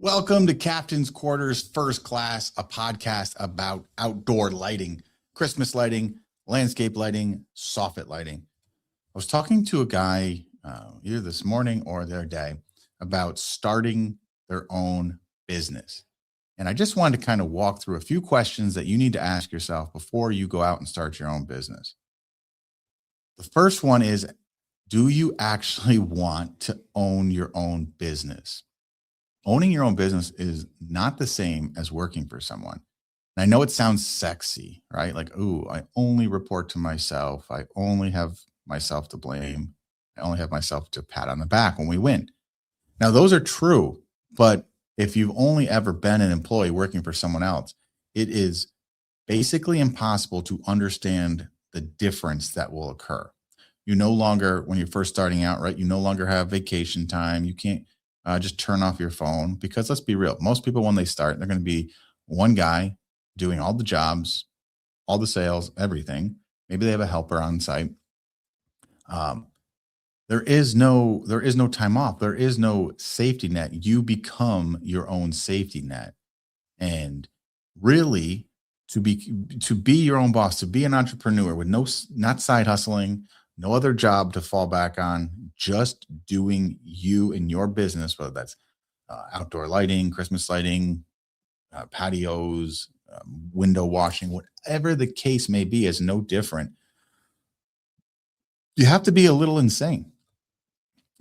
Welcome to Captain's Quarters First Class, a podcast about outdoor lighting, Christmas lighting, landscape lighting, soffit lighting. I was talking to a guy either this morning or the other day about starting their own business. And I just wanted to kind of walk through a few questions that you need to ask yourself before you go out and start your own business. The first one is, do you actually want to own your own business? Owning your own business is not the same as working for someone. And I know it sounds sexy, right? Like, ooh, I only report to myself. I only have myself to blame. I only have myself to pat on the back when we win. Now, those are true. But if you've only ever been an employee working for someone else, it is basically impossible to understand the difference that will occur. You no longer, when you're first starting out, right, you no longer have vacation time. You can't just turn off your phone because let's be real. Most people, when they start, they're going to be one guy doing all the jobs, all the sales, everything. Maybe they have a helper on site. Um, there is no time off. There is no safety net. You become your own safety net. And really, to be your own boss, to be an entrepreneur with not side hustling, no other job to fall back on, just doing you and your business, whether that's outdoor lighting, Christmas lighting, patios, window washing, whatever the case may be, is no different. You have to be a little insane.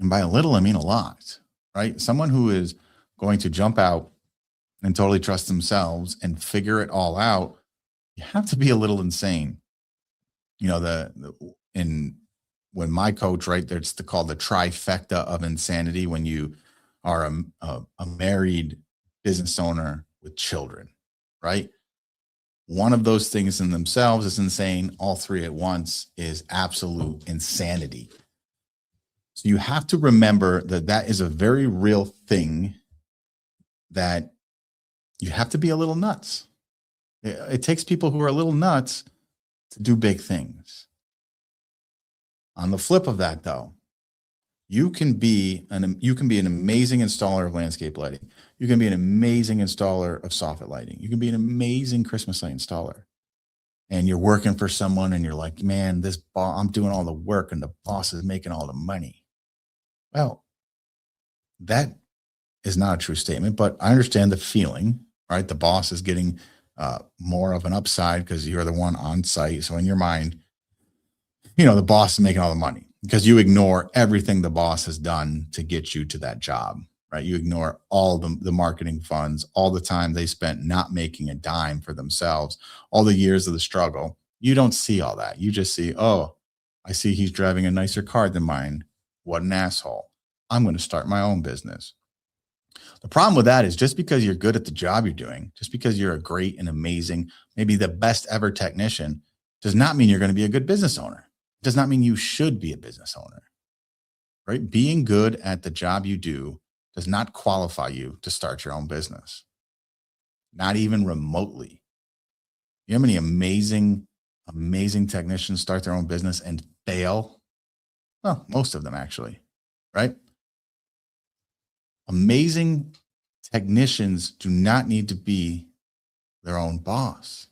And by a little, I mean a lot, right? Someone who is going to jump out and totally trust themselves and figure it all out, you have to be a little insane. You know, in when my coach, right, there's called the trifecta of insanity when you are a married business owner with children, right? One of those things in themselves is insane. All three at once is absolute insanity. So you have to remember that that is a very real thing, that you have to be a little nuts. It takes people who are a little nuts to do big things. On the flip of that, though, you can be an amazing installer of landscape lighting. You can be an amazing installer of soffit lighting. You can be an amazing Christmas light installer. And you're working for someone, and you're like, man, I'm doing all the work, and the boss is making all the money. Well, that is not a true statement, but I understand the feeling, right? The boss is getting more of an upside because you're the one on site. So in your mind, the boss is making all the money because you ignore everything the boss has done to get you to that job, right? You ignore all the marketing funds, all the time they spent not making a dime for themselves, all the years of the struggle. You don't see all that. You just see, oh, I see he's driving a nicer car than mine. What an asshole. I'm going to start my own business. The problem with that is, just because you're good at the job you're doing, just because you're a great and amazing, maybe the best ever technician, does not mean you're going to be a good business owner. Does not mean you should be a business owner, right? Being good at the job you do does not qualify you to start your own business, not even remotely. You know how many amazing technicians start their own business and fail? Well, most of them actually, right? Amazing technicians do not need to be their own boss.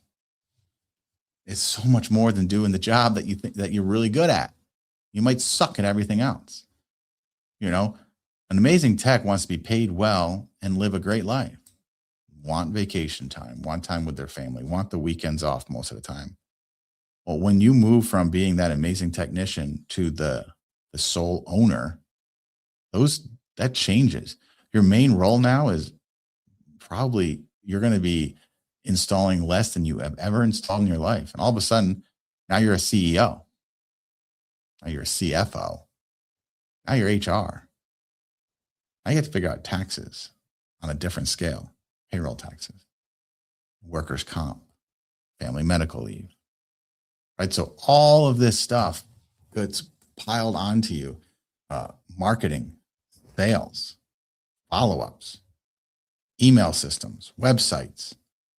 It's so much more than doing the job that you think that you're really good at. You might suck at everything else. An amazing tech wants to be paid well and live a great life. Want vacation time, want time with their family, want the weekends off most of the time. Well, when you move from being that amazing technician to the sole owner, that changes. Your main role now is probably you're going to be installing less than you have ever installed in your life. And all of a sudden, now you're a CEO. Now you're a CFO. Now you're HR. Now you have to figure out taxes on a different scale, payroll taxes, workers' comp, family medical leave, right? So all of this stuff gets piled onto you. Marketing, sales, follow-ups, email systems, websites,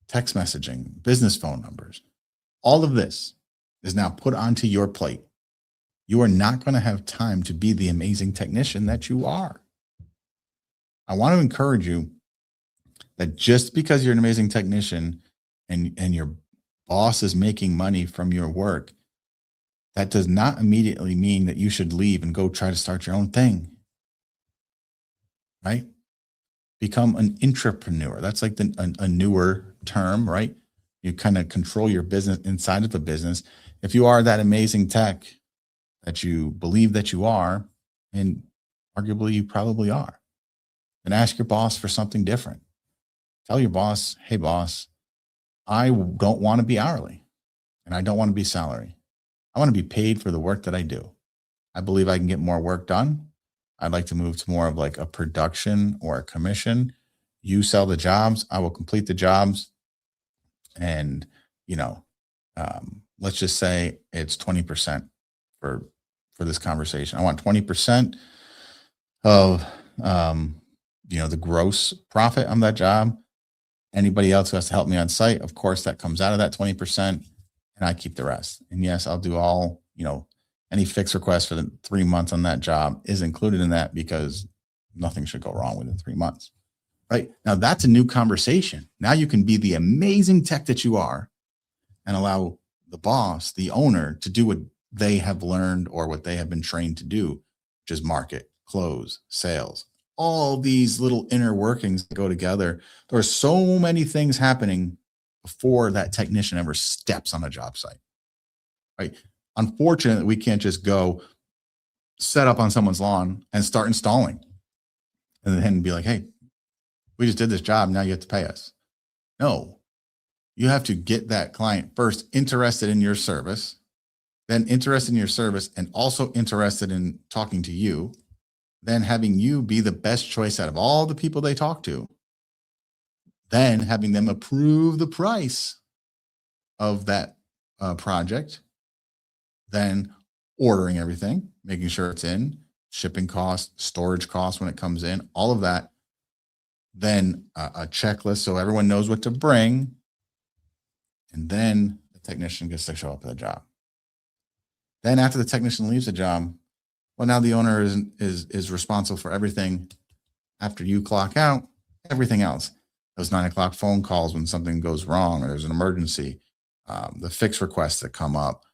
text messaging, business phone numbers. All of this is now put onto your plate. You are not going to have time to be the amazing technician that you are. I want to encourage you that just because you're an amazing technician and your boss is making money from your work, that does not immediately mean that you should leave and go try to start your own thing, right? Become an intrapreneur. That's like a newer term, right? You kind of control your business inside of the business. If you are that amazing tech that you believe that you are, and arguably you probably are, then ask your boss for something different. Tell your boss, hey, boss, I don't want to be hourly and I don't want to be salary. I want to be paid for the work that I do. I believe I can get more work done. I'd like to move to more of like a production or a commission. You sell the jobs, I will complete the jobs. And, you know, let's just say it's 20% for this conversation. I want 20% of the gross profit on that job. Anybody else who has to help me on site, of course, that comes out of that 20%, and I keep the rest. And yes, I'll do all, any fixed request for the 3 months on that job is included in that because nothing should go wrong within 3 months. Right now, that's a new conversation. Now you can be the amazing tech that you are and allow the boss, the owner, to do what they have learned or what they have been trained to do, which is market, close, sales, all these little inner workings that go together. There are so many things happening before that technician ever steps on a job site, right? Unfortunately, we can't just go set up on someone's lawn and start installing and then be like, hey, we just did this job. Now you have to pay us. No, you have to get that client first interested in your service, then interested in your service and also interested in talking to you, then having you be the best choice out of all the people they talk to, then having them approve the price of that project, then ordering everything, making sure it's in, shipping costs, storage costs when it comes in, all of that. Then a checklist so everyone knows what to bring. And then the technician gets to show up at the job. Then after the technician leaves the job, well, now the owner is responsible for everything after you clock out, everything else. Those 9 o'clock phone calls when something goes wrong or there's an emergency, the fix requests that come up,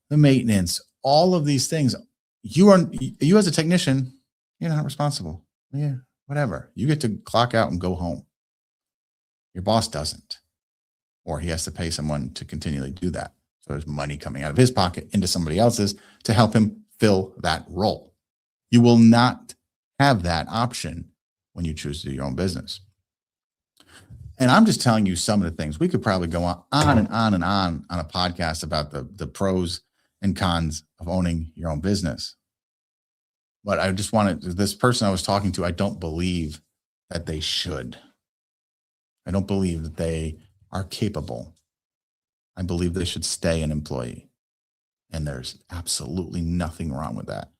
the maintenance, all of these things. You as a technician, you're not responsible. Yeah, whatever. You get to clock out and go home. Your boss doesn't, or he has to pay someone to continually do that. So there's money coming out of his pocket into somebody else's to help him fill that role. You will not have that option when you choose to do your own business. And I'm just telling you some of the things. We could probably go on and on and on a podcast about the pros and cons of owning your own business. But I just wanted this person I was talking to, I don't believe that they should. I don't believe that they are capable. I believe they should stay an employee. And there's absolutely nothing wrong with that.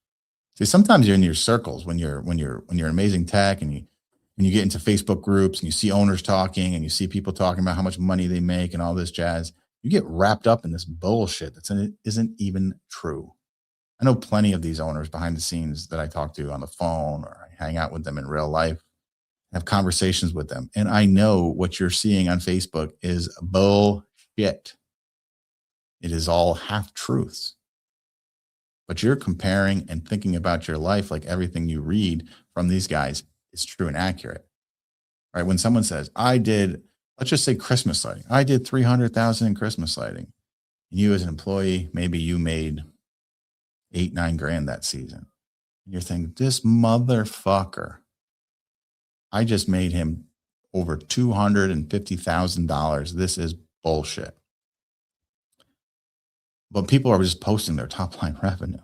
See, sometimes you're in your circles when you're amazing tech and you get into Facebook groups and you see owners talking and you see people talking about how much money they make and all this jazz. You get wrapped up in this bullshit that isn't even true. I know plenty of these owners behind the scenes that I talk to on the phone or I hang out with them in real life, have conversations with them. And I know what you're seeing on Facebook is bullshit. It is all half truths. But you're comparing and thinking about your life like everything you read from these guys is true and accurate. Right? When someone says, I did, let's just say Christmas lighting. I did 300,000 in Christmas lighting. And you as an employee, maybe you made 8-9 grand that season. And you're thinking, this motherfucker, I just made him over $250,000. This is bullshit. But people are just posting their top line revenue.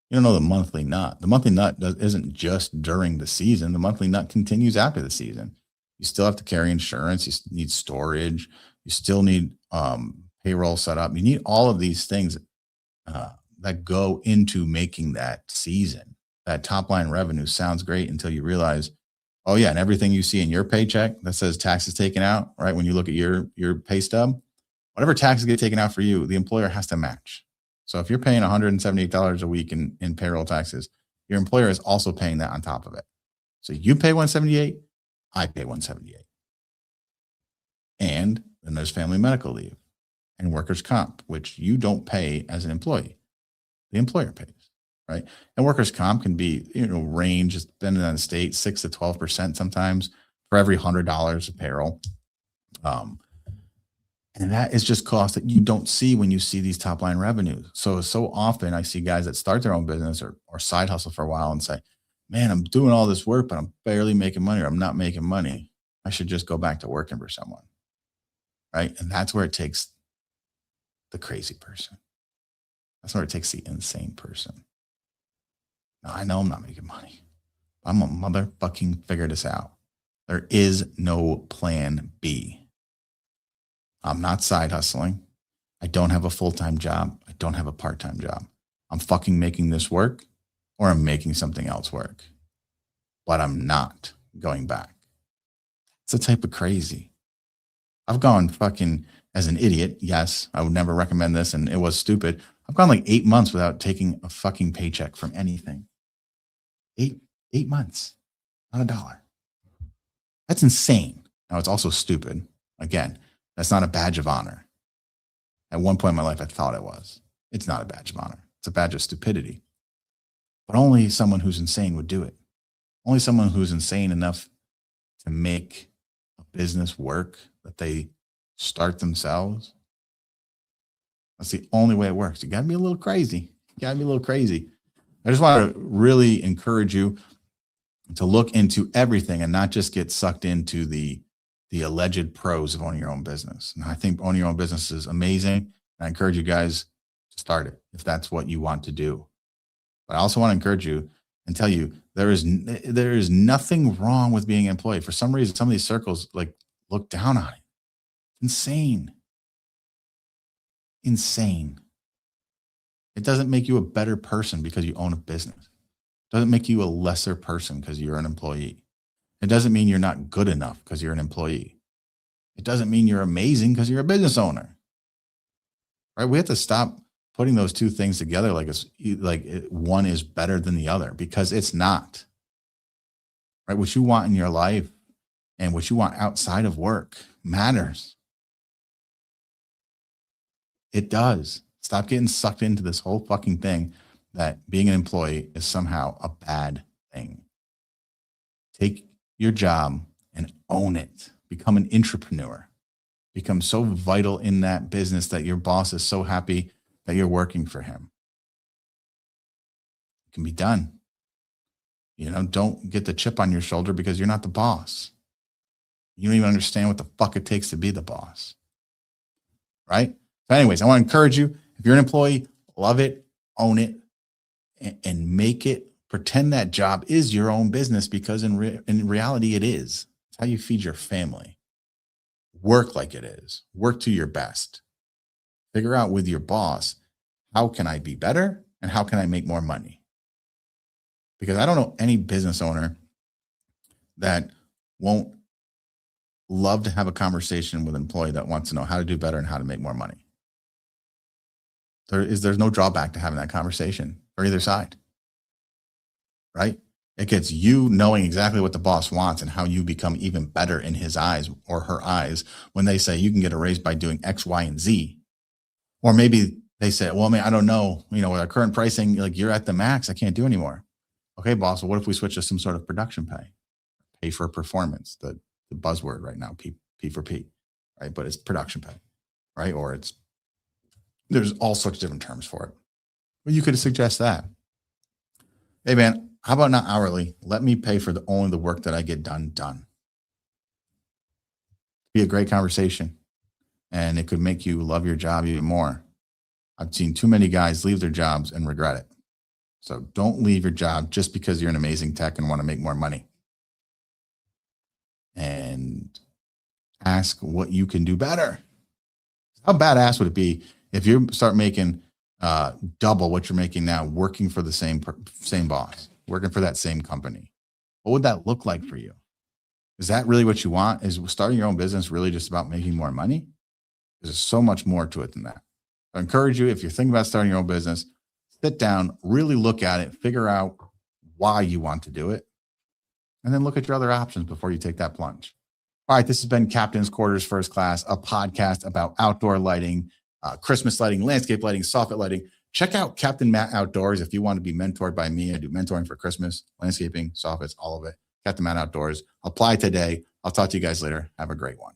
You don't know the monthly nut. The monthly nut isn't just during the season. The monthly nut continues after the season. You still have to carry insurance. You need storage. You still need payroll set up. You need all of these things that go into making that season. That top line revenue sounds great until you realize, oh yeah, and everything you see in your paycheck that says taxes taken out, right? When you look at your pay stub, whatever taxes get taken out for you, the employer has to match. So if you're paying $178 a week in payroll taxes, your employer is also paying that on top of it. So you pay $178, I pay $178. And then there's family medical leave and workers' comp, which you don't pay as an employee. The employer pays, right? And workers' comp can be, range, depending on the state, 6 to 12% sometimes for every $100 of payroll. And that is just cost that you don't see when you see these top line revenues. So often I see guys that start their own business or side hustle for a while and say, man, I'm doing all this work, but I'm barely making money, or I'm not making money. I should just go back to working for someone. Right. And that's where it takes the crazy person. That's where it takes the insane person. Now, I know I'm not making money. I'm a motherfucking figure this out. There is no plan B. I'm not side hustling. I don't have a full-time job. I don't have a part-time job. I'm fucking making this work, or I'm making something else work. But I'm not going back. It's a type of crazy. I've gone fucking as an idiot. Yes, I would never recommend this, and it was stupid. I've gone like 8 months without taking a fucking paycheck from anything. Eight months, not a dollar. That's insane. Now, it's also stupid. Again, that's not a badge of honor. At one point in my life, I thought it was. It's not a badge of honor. It's a badge of stupidity. But only someone who's insane would do it. Only someone who's insane enough to make a business work that they start themselves. That's the only way it works. You got to be a little crazy. I just want to really encourage you to look into everything and not just get sucked into the alleged pros of owning your own business. And I think owning your own business is amazing. I encourage you guys to start it if that's what you want to do. But I also want to encourage you and tell you there is nothing wrong with being an employee. For some reason, some of these circles look down on it. Insane. It doesn't make you a better person because you own a business. It doesn't make you a lesser person because you're an employee. It doesn't mean you're not good enough because you're an employee. It doesn't mean you're amazing because you're a business owner. Right? We have to stop putting those two things together like one is better than the other, because it's not. Right? What you want in your life and what you want outside of work matters. It does. Stop getting sucked into this whole fucking thing that being an employee is somehow a bad thing. Take your job and own it. Become an entrepreneur. Become so vital in that business that your boss is so happy that you're working for him. It can be done. Don't get the chip on your shoulder because you're not the boss. You don't even understand what the fuck it takes to be the boss. Right? So anyways, I want to encourage you, if you're an employee, love it, own it, and make it, pretend that job is your own business, because in reality, it is. It's how you feed your family. Work like it is. Work to your best. Figure out with your boss, how can I be better and how can I make more money? Because I don't know any business owner that won't love to have a conversation with an employee that wants to know how to do better and how to make more money. There's no drawback to having that conversation for either side, right? It gets you knowing exactly what the boss wants and how you become even better in his eyes or her eyes when they say you can get a raise by doing X, Y, and Z. Or maybe they say, well, I don't know, with our current pricing, you're at the max, I can't do anymore. Okay, boss, well, what if we switch to some sort of production pay for performance, the buzzword right now, P for P, right? But it's production pay, right? Or there's all sorts of different terms for it. But you could suggest that. Hey, man, how about not hourly? Let me pay for only the work that I get done. Be a great conversation, and it could make you love your job even more. I've seen too many guys leave their jobs and regret it. So don't leave your job just because you're an amazing tech and want to make more money. And ask what you can do better. How badass would it be if you start making double what you're making now, working for the same boss, working for that same company? What would that look like for you? Is that really what you want? Is starting your own business really just about making more money? There's so much more to it than that. I encourage you, if you're thinking about starting your own business, sit down, really look at it, figure out why you want to do it, and then look at your other options before you take that plunge. All right, this has been Captain's Quarters First Class, a podcast about outdoor lighting, Christmas lighting, landscape lighting, soffit lighting. Check out Captain Matt Outdoors if you want to be mentored by me. I do mentoring for Christmas, landscaping, soffits, all of it. Captain Matt Outdoors. Apply today. I'll talk to you guys later. Have a great one.